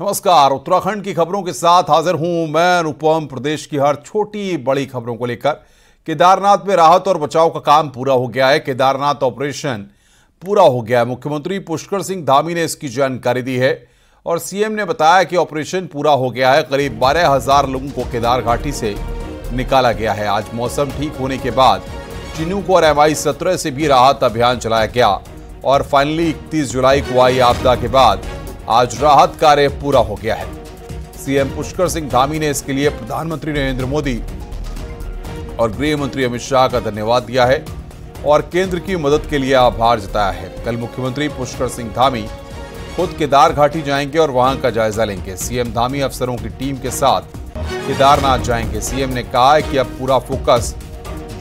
नमस्कार, उत्तराखंड की खबरों के साथ हाजिर हूं मैं अनुपम। प्रदेश की हर छोटी बड़ी खबरों को लेकर केदारनाथ में राहत और बचाव का काम पूरा हो गया है। केदारनाथ ऑपरेशन पूरा हो गया है। मुख्यमंत्री पुष्कर सिंह धामी ने इसकी जानकारी दी है और सीएम ने बताया कि ऑपरेशन पूरा हो गया है। करीब 12,000 लोगों को केदार घाटी से निकाला गया है। आज मौसम ठीक होने के बाद चिनूक और MI-17 से भी राहत अभियान चलाया गया और फाइनली 31 जुलाई को आई आपदा के बाद आज राहत कार्य पूरा हो गया है। सीएम पुष्कर सिंह धामी ने इसके लिए प्रधानमंत्री नरेंद्र मोदी और गृह मंत्री अमित शाह का धन्यवाद दिया है और केंद्र की मदद के लिए आभार जताया है। कल मुख्यमंत्री पुष्कर सिंह धामी खुद केदार घाटी जाएंगे और वहां का जायजा लेंगे। सीएम धामी अफसरों की टीम के साथ केदारनाथ जाएंगे। सीएम ने कहा है कि अब पूरा फोकस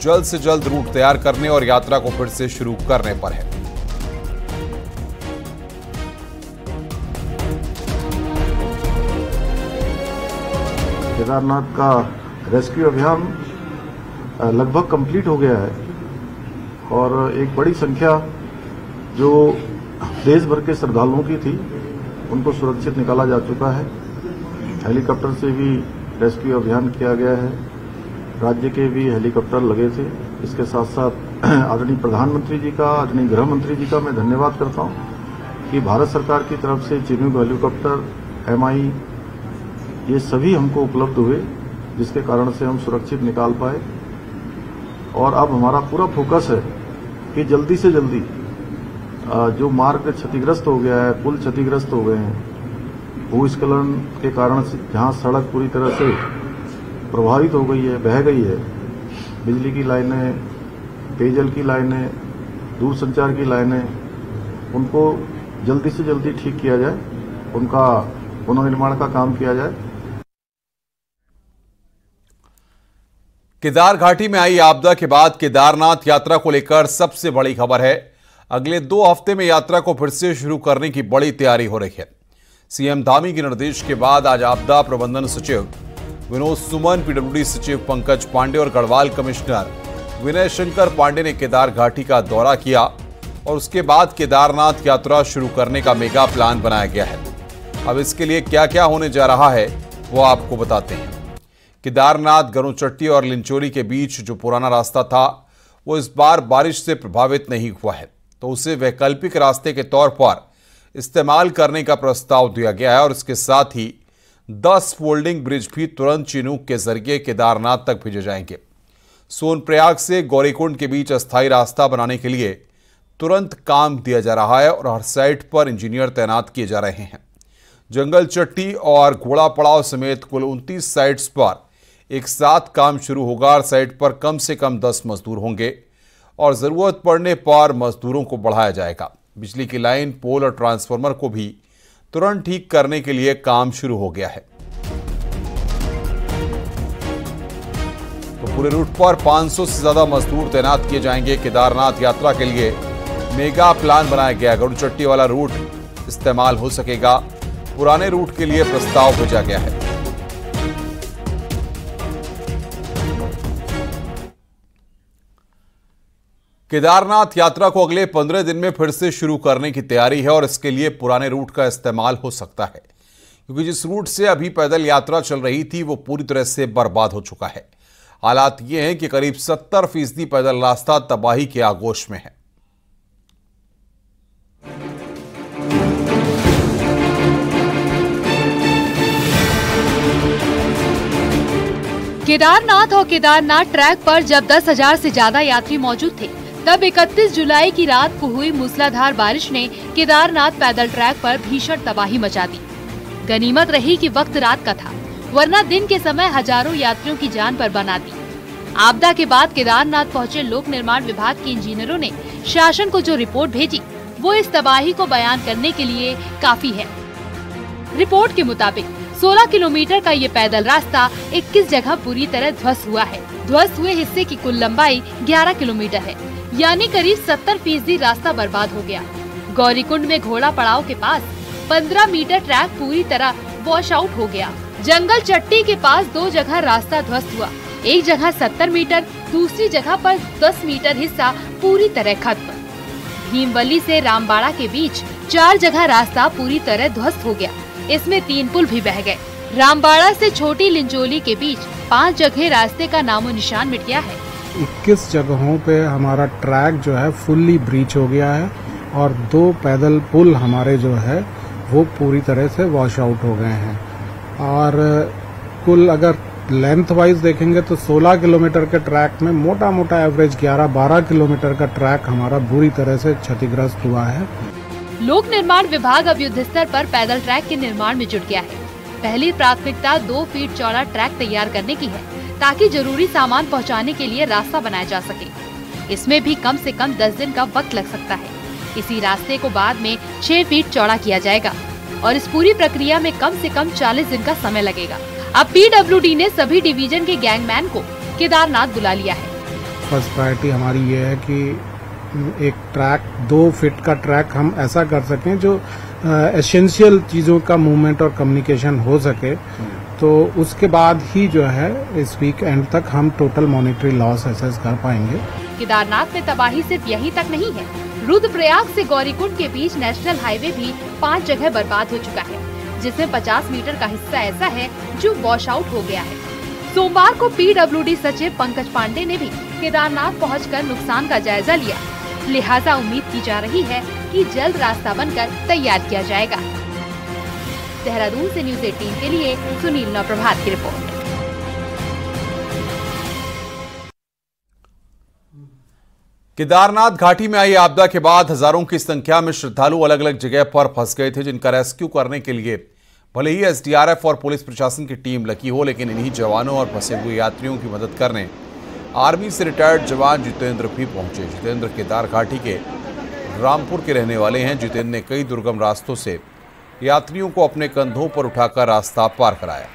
जल्द से जल्द रूट तैयार करने और यात्रा को फिर से शुरू करने पर है। केदारनाथ का रेस्क्यू अभियान लगभग कंप्लीट हो गया है और एक बड़ी संख्या जो देश भर के श्रद्धालुओं की थी उनको सुरक्षित निकाला जा चुका है। हेलीकॉप्टर से भी रेस्क्यू अभियान किया गया है। राज्य के भी हेलीकॉप्टर लगे थे। इसके साथ साथ आदरणीय प्रधानमंत्री जी का, आदरणीय गृह मंत्री जी का मैं धन्यवाद करता हूं कि भारत सरकार की तरफ से चिनूक हेलीकॉप्टर, MI ये सभी हमको उपलब्ध हुए, जिसके कारण से हम सुरक्षित निकाल पाए। और अब हमारा पूरा फोकस है कि जल्दी से जल्दी जो मार्ग क्षतिग्रस्त हो गया है, पुल क्षतिग्रस्त हो गए हैं, भूस्खलन के कारण से जहां सड़क पूरी तरह से प्रभावित हो गई है, बह गई है, बिजली की लाइनें, पेयजल की लाइनें, दूरसंचार की लाइनें, उनको जल्दी से जल्दी ठीक किया जाए, उनका पुनर्निर्माण का काम किया जाए। केदार घाटी में आई आपदा के बाद केदारनाथ यात्रा को लेकर सबसे बड़ी खबर है। अगले 2 हफ्ते में यात्रा को फिर से शुरू करने की बड़ी तैयारी हो रही है। सीएम धामी के निर्देश के बाद आज आपदा प्रबंधन सचिव विनोद सुमन, PWD सचिव पंकज पांडे और गढ़वाल कमिश्नर विनय शंकर पांडे ने केदार घाटी का दौरा किया और उसके बाद केदारनाथ यात्रा शुरू करने का मेगा प्लान बनाया गया है। अब इसके लिए क्या क्या होने जा रहा है वो आपको बताते हैं। केदारनाथ, गरुचट्टी और लिंचोली के बीच जो पुराना रास्ता था वो इस बार बारिश से प्रभावित नहीं हुआ है, तो उसे वैकल्पिक रास्ते के तौर पर इस्तेमाल करने का प्रस्ताव दिया गया है और इसके साथ ही 10 फोल्डिंग ब्रिज भी तुरंत चिनूक के जरिए केदारनाथ तक भेजे जाएंगे। सोनप्रयाग से गौरीकुंड के बीच अस्थायी रास्ता बनाने के लिए तुरंत काम दिया जा रहा है और हर साइट पर इंजीनियर तैनात किए जा रहे हैं। जंगल चट्टी और घोड़ा पड़ाव समेत कुल 29 साइट्स पर एक साथ काम शुरू होगा और साइट पर कम से कम 10 मजदूर होंगे और जरूरत पड़ने पर मजदूरों को बढ़ाया जाएगा। बिजली की लाइन, पोल और ट्रांसफार्मर को भी तुरंत ठीक करने के लिए काम शुरू हो गया है। तो पूरे रूट पर 500 से ज्यादा मजदूर तैनात किए जाएंगे। केदारनाथ यात्रा के लिए मेगा प्लान बनाया गया। गरुचट्टी वाला रूट इस्तेमाल हो सकेगा। पुराने रूट के लिए प्रस्ताव भेजा गया है। केदारनाथ यात्रा को अगले 15 दिन में फिर से शुरू करने की तैयारी है और इसके लिए पुराने रूट का इस्तेमाल हो सकता है, क्योंकि जिस रूट से अभी पैदल यात्रा चल रही थी वो पूरी तरह से बर्बाद हो चुका है। हालात ये हैं कि करीब 70% पैदल रास्ता तबाही के आगोश में है। केदारनाथ और केदारनाथ ट्रैक पर जब 10,000 से ज्यादा यात्री मौजूद थे, तब 31 जुलाई की रात को हुई मूसलाधार बारिश ने केदारनाथ पैदल ट्रैक पर भीषण तबाही मचा दी। गनीमत रही कि वक्त रात का था, वरना दिन के समय हजारों यात्रियों की जान पर बना दी। आपदा के बाद केदारनाथ पहुंचे लोक निर्माण विभाग के इंजीनियरों ने शासन को जो रिपोर्ट भेजी वो इस तबाही को बयान करने के लिए काफी है। रिपोर्ट के मुताबिक 16 किलोमीटर का ये पैदल रास्ता 21 जगह पूरी तरह ध्वस्त हुआ है। ध्वस्त हुए हिस्से की कुल लंबाई 11 किलोमीटर है, यानी करीब 70% रास्ता बर्बाद हो गया। गौरीकुंड में घोड़ा पड़ाव के पास 15 मीटर ट्रैक पूरी तरह वॉश आउट हो गया। जंगल चट्टी के पास 2 जगह रास्ता ध्वस्त हुआ। एक जगह 70 मीटर, दूसरी जगह पर 10 मीटर हिस्सा पूरी तरह खत्म। भीमवली से रामबाड़ा के बीच 4 जगह रास्ता पूरी तरह ध्वस्त हो गया। इसमें 3 पुल भी बह गए। रामबाड़ा से छोटी लिंचोली के बीच 5 जगह रास्ते का नामो निशान मिट गया है। 21 जगहों पे हमारा ट्रैक जो है फुल्ली ब्रीच हो गया है और 2 पैदल पुल हमारे जो है वो पूरी तरह से वॉश आउट हो गए हैं। और कुल अगर लेंथ वाइज देखेंगे तो 16 किलोमीटर के ट्रैक में मोटा मोटा एवरेज 11-12 किलोमीटर का ट्रैक हमारा बुरी तरह से क्षतिग्रस्त हुआ है। लोक निर्माण विभाग अब युद्ध स्तर पर पैदल ट्रैक के निर्माण में जुट गया है। पहली प्राथमिकता 2 फीट चौड़ा ट्रैक तैयार करने की है ताकि जरूरी सामान पहुंचाने के लिए रास्ता बनाया जा सके। इसमें भी कम से कम 10 दिन का वक्त लग सकता है। इसी रास्ते को बाद में 6 फीट चौड़ा किया जाएगा और इस पूरी प्रक्रिया में कम से कम 40 दिन का समय लगेगा। अब पीडब्ल्यूडी ने सभी डिवीजन के गैंगमैन को केदारनाथ बुला लिया है। फर्स्ट प्रायोरिटी हमारी ये है कि एक ट्रैक 2 फीट का ट्रैक हम ऐसा कर सकें जो एसेंशियल चीजों का मूवमेंट और कम्युनिकेशन हो सके। तो उसके बाद ही जो है इस वीक एंड तक हम टोटल मॉनेटरी लॉस असेस कर पाएंगे। केदारनाथ में तबाही सिर्फ यही तक नहीं है। रुद्रप्रयाग से गौरीकुंड के बीच नेशनल हाईवे भी 5 जगह बर्बाद हो चुका है, जिसमें 50 मीटर का हिस्सा ऐसा है जो वॉश आउट हो गया है। सोमवार को पीडब्ल्यूडी सचिव पंकज पांडे ने भी केदारनाथ पहुंचकर नुकसान का जायजा लिया। लिहाजा उम्मीद की जा रही है कि जल्द रास्ता बनकर तैयार किया जाएगा। देहरादून से न्यूज़ 18 के लिए सुनील नवप्रभात की रिपोर्ट। केदारनाथ घाटी में आई आपदा के बाद हजारों की संख्या में श्रद्धालु अलग अलग जगह पर फंस गए थे, जिनका रेस्क्यू करने के लिए भले ही एसडीआरएफ और पुलिस प्रशासन की टीम लगी हो, लेकिन इन्हीं जवानों और फंसे हुए यात्रियों की मदद करने आर्मी से रिटायर्ड जवान जितेंद्र भी पहुंचे। जितेंद्र केदार घाटी के रामपुर के रहने वाले हैं। जितेंद्र ने कई दुर्गम रास्तों से यात्रियों को अपने कंधों पर उठाकर रास्ता पार कराया।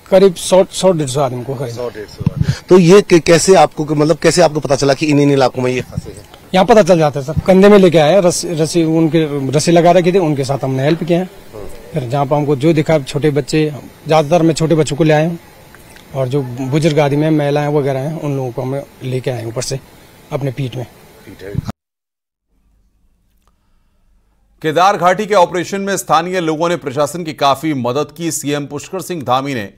करीब 100-150 आदमी को करीब 100-150। तो ये कैसे आपको मतलब कैसे आपको पता चला कि इन इलाकों में ये फंसे हैं? यहाँ पता चल जाता है सर। कंधे में लेके आए, रस्सी उनके रस्सी लगा रखी थी, उनके साथ हमने हेल्प किया है। फिर जहाँ पर हमको जो दिखा, छोटे बच्चे, ज्यादातर मैं छोटे बच्चों को ले आया हूँ और जो बुजुर्ग आदमी में महिलाएं वगैरह हैं उन लोगों को हमें लेके आए ऊपर से अपने पीठ में। केदार घाटी के ऑपरेशन में स्थानीय लोगों ने प्रशासन की काफी मदद की। सीएम पुष्कर सिंह धामी ने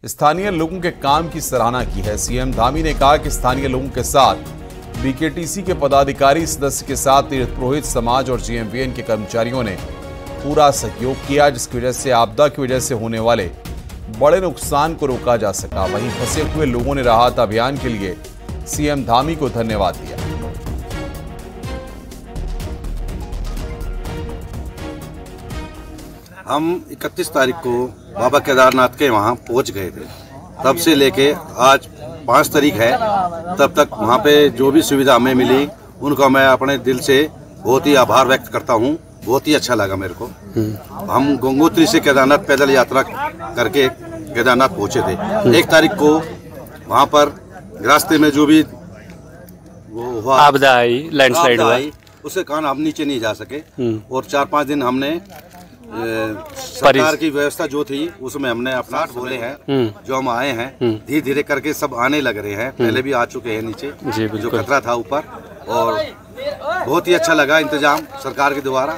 स्थानीय लोगों के काम की सराहना की है। सीएम धामी ने कहा कि स्थानीय लोगों के साथ बीकेटीसी के पदाधिकारी सदस्य के साथ तीर्थ पुरोहित समाज और जीएमवीएन के कर्मचारियों ने पूरा सहयोग किया, जिसकी वजह से आपदा की वजह से होने वाले बड़े नुकसान को रोका जा सका। वहीं फंसे हुए लोगों ने राहत अभियान के लिए सीएम धामी को धन्यवाद दिया। हम 31 तारीख को बाबा केदारनाथ के वहाँ पहुँच गए थे। तब से लेके आज 5 तारीख है, तब तक वहाँ पे जो भी सुविधा हमें मिली उनका मैं अपने दिल से बहुत ही आभार व्यक्त करता हूँ। बहुत ही अच्छा लगा मेरे को। हम गंगोत्री से केदारनाथ पैदल यात्रा करके केदारनाथ पहुँचे थे। 1 तारीख को वहाँ पर रास्ते में जो भी वो हुआ आपदा आई, लैंडस्लाइड हुआ, उसके कारण हम नीचे नहीं जा सके और 4-5 दिन हमने सरकार की व्यवस्था जो थी उसमें हमने अपना बोले हैं। जो हम आए हैं धीरे धीरे करके सब आने लग रहे हैं। पहले भी आ चुके हैं नीचे, जो खतरा था ऊपर, और बहुत ही अच्छा लगा इंतजाम सरकार के द्वारा।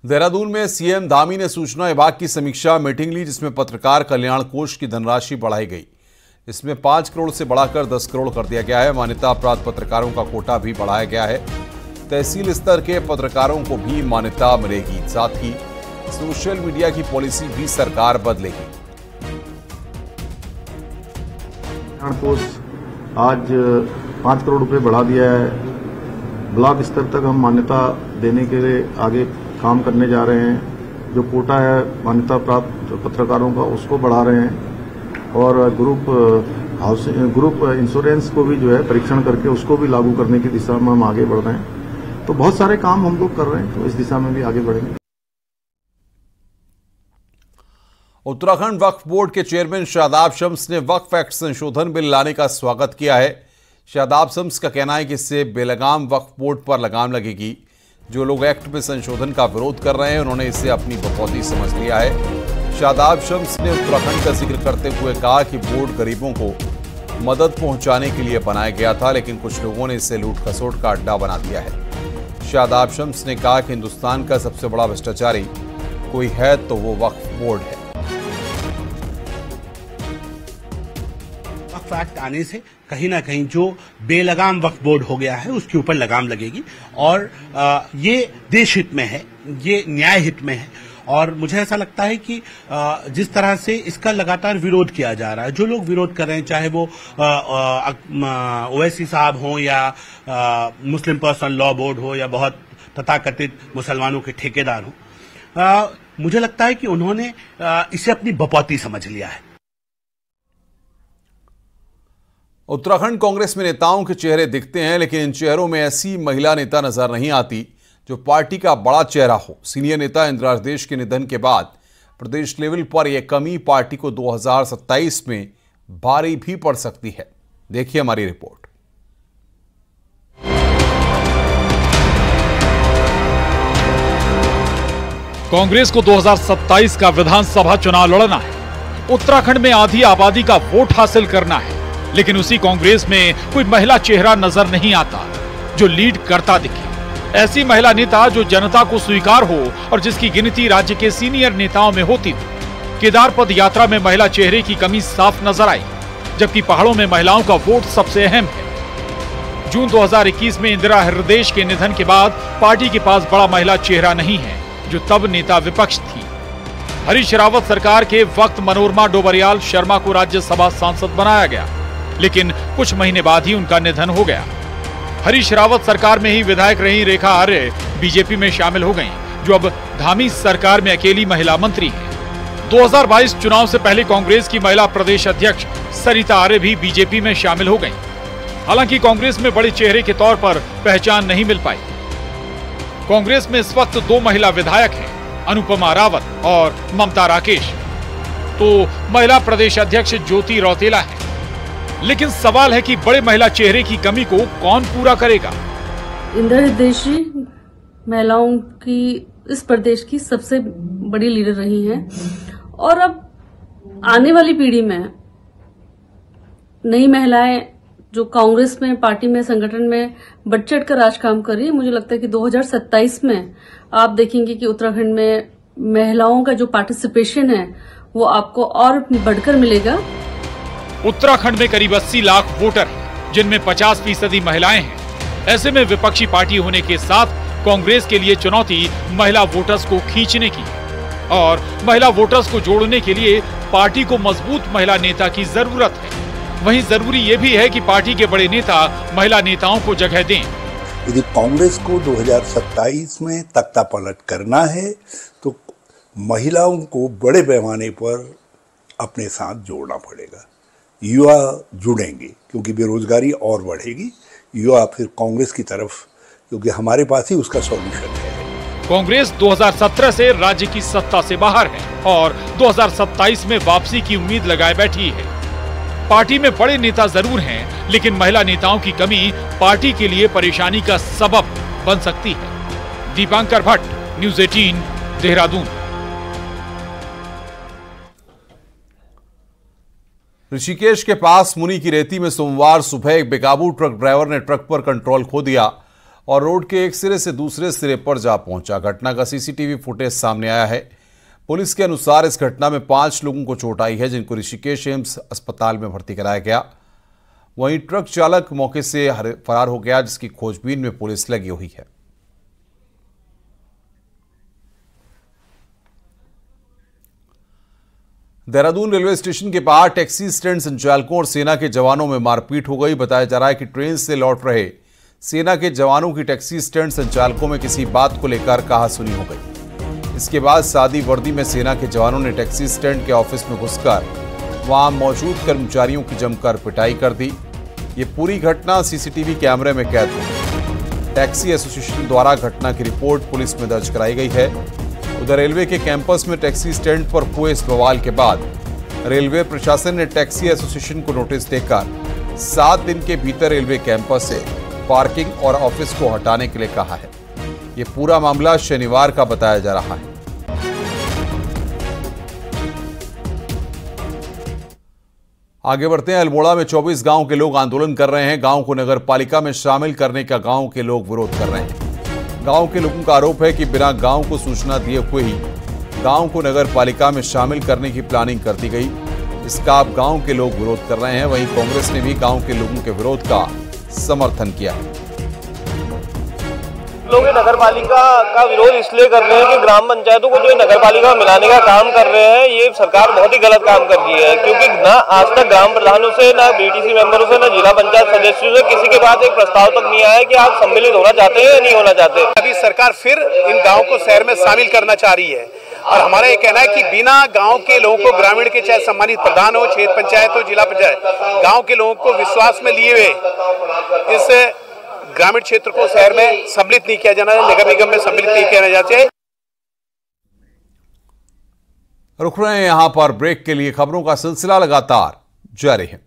देहरादून में सीएम धामी ने सूचना विभाग की समीक्षा मीटिंग ली, जिसमें पत्रकार कल्याण कोष की धनराशि बढ़ाई गई। इसमें 5 करोड़ से बढ़ाकर 10 करोड़ कर दिया गया है। मान्यता प्राप्त पत्रकारों का कोटा भी बढ़ाया गया है। तहसील स्तर के पत्रकारों को भी मान्यता मिलेगी। साथ ही सोशल मीडिया की पॉलिसी भी सरकार बदलेगी। कोष आज 5 करोड़ रुपए बढ़ा दिया है। ब्लॉक स्तर तक हम मान्यता देने के लिए आगे काम करने जा रहे हैं। जो कोटा है मान्यता प्राप्त पत्रकारों का उसको बढ़ा रहे हैं और ग्रुप इंश्योरेंस को भी जो है परीक्षण करके उसको भी लागू करने की दिशा में हम आगे बढ़ रहे हैं। तो बहुत सारे काम हम लोग कर रहे हैं, तो इस दिशा में भी आगे बढ़ेंगे। उत्तराखंड वक्फ बोर्ड के चेयरमैन शादाब शम्स ने वक्फ एक्ट संशोधन बिल लाने का स्वागत किया है। शादाब शम्स का कहना है कि इससे बेलगाम वक्फ बोर्ड पर लगाम लगेगी। जो लोग एक्ट में संशोधन का विरोध कर रहे हैं उन्होंने इसे अपनी बकौती समझ लिया है। शादाब शम्स ने उत्तराखंड का जिक्र करते हुए कहा कि बोर्ड गरीबों को मदद पहुंचाने के लिए बनाया गया था, लेकिन कुछ लोगों ने इसे लूट खसोट का अड्डा बना दिया है। शादाब शम्स ने कहा कि हिंदुस्तान का सबसे बड़ा भ्रष्टाचारी कोई है तो वो वक्फ बोर्ड है। वक्फ एक्ट आने से कहीं ना कहीं जो बेलगाम वक्फ बोर्ड हो गया है उसके ऊपर लगाम लगेगी और ये देश हित में है, ये न्याय हित में है। और मुझे ऐसा लगता है कि जिस तरह से इसका लगातार विरोध किया जा रहा है, जो लोग विरोध कर रहे हैं, चाहे वो ओवैसी साहब हों या मुस्लिम पर्सनल लॉ बोर्ड हो या बहुत तथाकथित मुसलमानों के ठेकेदार हों, मुझे लगता है कि उन्होंने इसे अपनी बपौती समझ लिया है। उत्तराखंड कांग्रेस में नेताओं के चेहरे दिखते हैं, लेकिन इन चेहरों में ऐसी महिला नेता नजर नहीं आती जो पार्टी का बड़ा चेहरा हो। सीनियर नेता इंदिरा हृदय के निधन के बाद प्रदेश लेवल पर यह कमी पार्टी को 2027 में भारी भी पड़ सकती है। देखिए हमारी रिपोर्ट। कांग्रेस को 2027 का विधानसभा चुनाव लड़ना है। उत्तराखंड में आधी आबादी का वोट हासिल करना है, लेकिन उसी कांग्रेस में कोई महिला चेहरा नजर नहीं आता जो लीड करता दिखे। ऐसी महिला नेता जो जनता को स्वीकार हो और जिसकी गिनती राज्य के सीनियर नेताओं में होती हो। केदार पद यात्रा में महिला चेहरे की कमी साफ नजर आई, जबकि पहाड़ों में महिलाओं का वोट सबसे अहम है। जून 2021 में इंदिरा हृदय के निधन के बाद पार्टी के पास बड़ा महिला चेहरा नहीं है, जो तब नेता विपक्ष थी। हरीश रावत सरकार के वक्त मनोरमा डोबरियाल शर्मा को राज्यसभा सांसद बनाया गया, लेकिन कुछ महीने बाद ही उनका निधन हो गया। हरीश रावत सरकार में ही विधायक रही रेखा आर्य बीजेपी में शामिल हो गईं, जो अब धामी सरकार में अकेली महिला मंत्री हैं। 2022 चुनाव से पहले कांग्रेस की महिला प्रदेश अध्यक्ष सरिता आर्य भी बीजेपी में शामिल हो गईं। हालांकि कांग्रेस में बड़े चेहरे के तौर पर पहचान नहीं मिल पाई। कांग्रेस में इस वक्त 2 महिला विधायक हैं, अनुपमा रावत और ममता राकेश। तो महिला प्रदेश अध्यक्ष ज्योति रौतेला है। लेकिन सवाल है कि बड़े महिला चेहरे की कमी को कौन पूरा करेगा। इंदिरा हृदय महिलाओं की इस प्रदेश की सबसे बड़ी लीडर रही हैं और अब आने वाली पीढ़ी में नई महिलाएं जो कांग्रेस में, पार्टी में, संगठन में बढ़ चढ़ कर आज काम कर रही है। मुझे लगता है कि 2027 में आप देखेंगे कि उत्तराखंड में महिलाओं का जो पार्टिसिपेशन है वो आपको और बढ़कर मिलेगा। उत्तराखंड में करीब 80 लाख वोटर हैं, जिनमें 50% महिलाएं हैं। ऐसे में विपक्षी पार्टी होने के साथ कांग्रेस के लिए चुनौती महिला वोटर्स को खींचने की है और महिला वोटर्स को जोड़ने के लिए पार्टी को मजबूत महिला नेता की जरूरत है। वहीं जरूरी ये भी है कि पार्टी के बड़े नेता महिला नेताओं को जगह दें। यदि कांग्रेस को 2027 में तख्ता पलट करना है तो महिलाओं को बड़े पैमाने पर अपने साथ जोड़ना पड़ेगा। युवा जुड़ेंगे क्योंकि बेरोजगारी और बढ़ेगी, युवा फिर कांग्रेस की तरफ, क्योंकि हमारे पास ही उसका सॉल्यूशन है। कांग्रेस 2017 से राज्य की सत्ता से बाहर है और 2027 में वापसी की उम्मीद लगाए बैठी है। पार्टी में बड़े नेता जरूर हैं, लेकिन महिला नेताओं की कमी पार्टी के लिए परेशानी का सबब बन सकती है। दीपांकर भट्ट, न्यूज़ 18, देहरादून। ऋषिकेश के पास मुनि की रेती में सोमवार सुबह एक बेकाबू ट्रक ड्राइवर ने ट्रक पर कंट्रोल खो दिया और रोड के एक सिरे से दूसरे सिरे पर जा पहुंचा। घटना का सीसीटीवी फुटेज सामने आया है। पुलिस के अनुसार इस घटना में 5 लोगों को चोट आई है, जिनको ऋषिकेश एम्स अस्पताल में भर्ती कराया गया। वहीं ट्रक चालक मौके से फरार हो गया, जिसकी खोजबीन में पुलिस लगी हुई है। देहरादून रेलवे स्टेशन के बाहर टैक्सी स्टैंड संचालकों और सेना के जवानों में मारपीट हो गई। बताया जा रहा है कि ट्रेन से लौट रहे सेना के जवानों की टैक्सी स्टैंड संचालकों में किसी बात को लेकर कहासुनी हो गई। इसके बाद सादी वर्दी में सेना के जवानों ने टैक्सी स्टैंड के ऑफिस में घुसकर वहां मौजूद कर्मचारियों की जमकर पिटाई कर दी। ये पूरी घटना सीसीटीवी कैमरे में कैद हुई। टैक्सी एसोसिएशन द्वारा घटना की रिपोर्ट पुलिस में दर्ज कराई गई है। उधर रेलवे के कैंपस में टैक्सी स्टैंड पर हुए इस बवाल के बाद रेलवे प्रशासन ने टैक्सी एसोसिएशन को नोटिस देकर 7 दिन के भीतर रेलवे कैंपस से पार्किंग और ऑफिस को हटाने के लिए कहा है। ये पूरा मामला शनिवार का बताया जा रहा है। आगे बढ़ते हैं। अल्मोड़ा में 24 गांव के लोग आंदोलन कर रहे हैं। गांव को नगर पालिका में शामिल करने का गांव के लोग विरोध कर रहे हैं। गांव के लोगों का आरोप है कि बिना गांव को सूचना दिए हुए ही गांव को नगर पालिका में शामिल करने की प्लानिंग कर दी गई। इसका अब गांव के लोग विरोध कर रहे हैं। वहीं कांग्रेस ने भी गांव के लोगों के विरोध का समर्थन किया है। लोग नगर पालिका का विरोध इसलिए कर रहे हैं कि ग्राम पंचायतों को जो नगर पालिका में मिलाने का काम कर रहे हैं, ये सरकार बहुत ही गलत काम कर रही है। क्योंकि ना आज तक ग्राम प्रधानों से, ना बीटीसी मेंबरों से, ना जिला पंचायत सदस्यों से किसी के पास एक प्रस्ताव तक नहीं आया कि आप सम्मिलित होना चाहते हैं या नहीं होना चाहते। अभी सरकार फिर इन गाँव को शहर में शामिल करना चाह रही है और हमारा ये कहना है कि बिना गांव के लोगों को, ग्रामीण के चाहे सम्मानित प्रधान हो, क्षेत्र पंचायत हो, जिला पंचायत, गांव के लोगों को विश्वास में लिए हुए इस ग्रामीण क्षेत्र को शहर में सम्मिलित नहीं किया जाना है, नगर निगम में सम्मिलित नहीं किया जाना चाहिए। रुक रहे हैं यहां पर ब्रेक के लिए। खबरों का सिलसिला लगातार जारी है।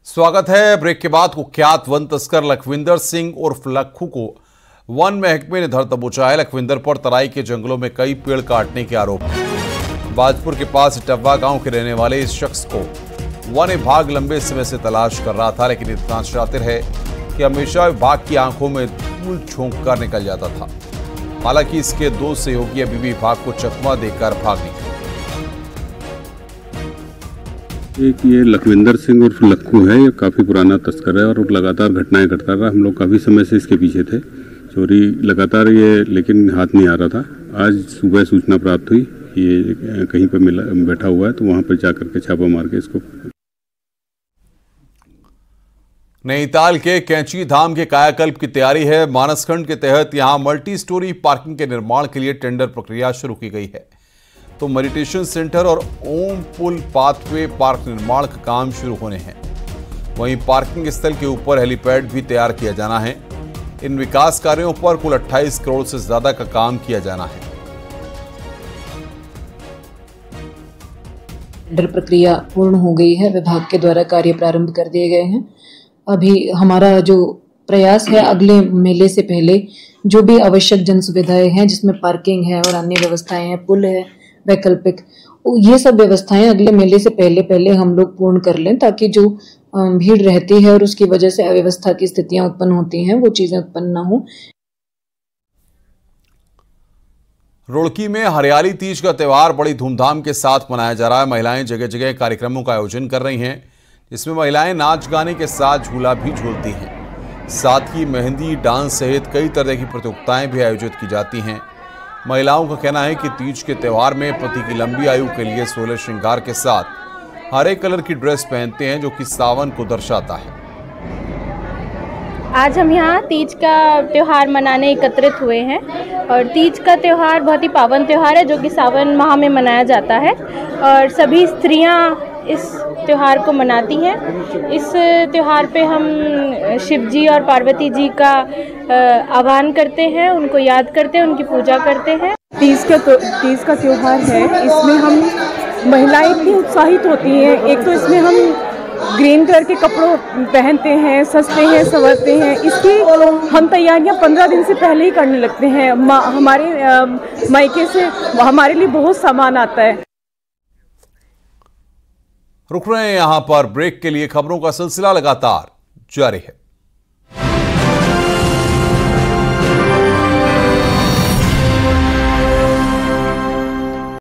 स्वागत है। ब्रेक के बाद कुख्यात वन तस्कर लखविंदर सिंह उर्फ लक्खू को वन महकमे ने धर दबोचा है। लखविंदर पर तराई के जंगलों में कई पेड़ काटने के आरोप हैं। बाजपुर के पास इटव्वा गांव के रहने वाले इस शख्स को वन विभाग लंबे समय से तलाश कर रहा था, लेकिन इतना शातिर है कि हमेशा विभाग की आंखों में धूल झोंक कर निकल जाता था। हालांकि इसके दो सहयोगी अभी भी विभाग को चकमा देकर भाग निकले। एक ये लखविंदर सिंह उर्फ लक्खू है, ये काफ़ी पुराना तस्कर है और लगातार घटनाएं करता रहा। हम लोग काफ़ी समय से इसके पीछे थे। चोरी लगातार ये लेकिन हाथ नहीं आ रहा था। आज सुबह सूचना प्राप्त हुई ये कहीं पर मिला बैठा हुआ है, तो वहां पर जाकर के छापा मार के इसको। नैनीताल के कैंची धाम के कायाकल्प की तैयारी है। मानसखंड के तहत यहां मल्टी स्टोरी पार्किंग के निर्माण के लिए टेंडर प्रक्रिया शुरू की गई है। तो मेडिटेशन सेंटर और ओम पुल पाथवे पार्क निर्माण का काम शुरू होने हैं। वहीं पार्किंग स्थल के ऊपर हेलीपैड भी तैयार किया जाना है। इन विकास कार्यों पर कुल 28 करोड़ से ज्यादा का काम किया जाना है। टेंडर प्रक्रिया पूर्ण हो गई है। विभाग के द्वारा कार्य प्रारंभ कर दिए गए हैं। अभी हमारा जो प्रयास है, अगले मेले से पहले जो भी आवश्यक जन सुविधाएं हैं, जिसमें पार्किंग है और अन्य व्यवस्थाएं हैं, पुल है, वैकल्पिक, ये सब व्यवस्थाएं अगले मेले से पहले हम लोग पूर्ण कर लें, ताकि जो भीड़ रहती है और उसकी वजह से अव्यवस्था की स्थितियां उत्पन्न होती हैं, वो चीजें उत्पन्न ना हो। रुड़की में हरियाली तीज का त्यौहार बड़ी धूमधाम के साथ मनाया जा रहा है। महिलाएं जगह जगह कार्यक्रमों का आयोजन कर रही हैं, जिसमें महिलाएं नाच गाने के साथ झूला भी झूलती हैं। साथ ही मेहंदी, डांस सहित कई तरह की प्रतियोगिताएं भी आयोजित की जाती हैं। महिलाओं का कहना है कि तीज के त्यौहार में पति की लंबी आयु के लिए 16 श्रृंगार के साथ हरे कलर की ड्रेस पहनते हैं, जो कि सावन को दर्शाता है। आज हम यहाँ तीज का त्यौहार मनाने एकत्रित हुए हैं और तीज का त्यौहार बहुत ही पावन त्यौहार है, जो कि सावन माह में मनाया जाता है और सभी स्त्रियाँ इस त्यौहार को मनाती हैं। इस त्यौहार पे हम शिव जी और पार्वती जी का आह्वान करते हैं, उनको याद करते हैं, उनकी पूजा करते हैं। तीज का त्यौहार है, इसमें हम महिलाएं इतनी उत्साहित होती हैं। एक तो इसमें हम ग्रीन कलर के कपड़ों पहनते हैं, सजते हैं, संवरते हैं। इसकी हम तैयारियां 15 दिन से पहले ही करने लगते हैं। हमारे मायके से हमारे लिए बहुत सामान आता है। रुक रहे हैं यहां पर ब्रेक के लिए। खबरों का सिलसिला लगातार जारी है।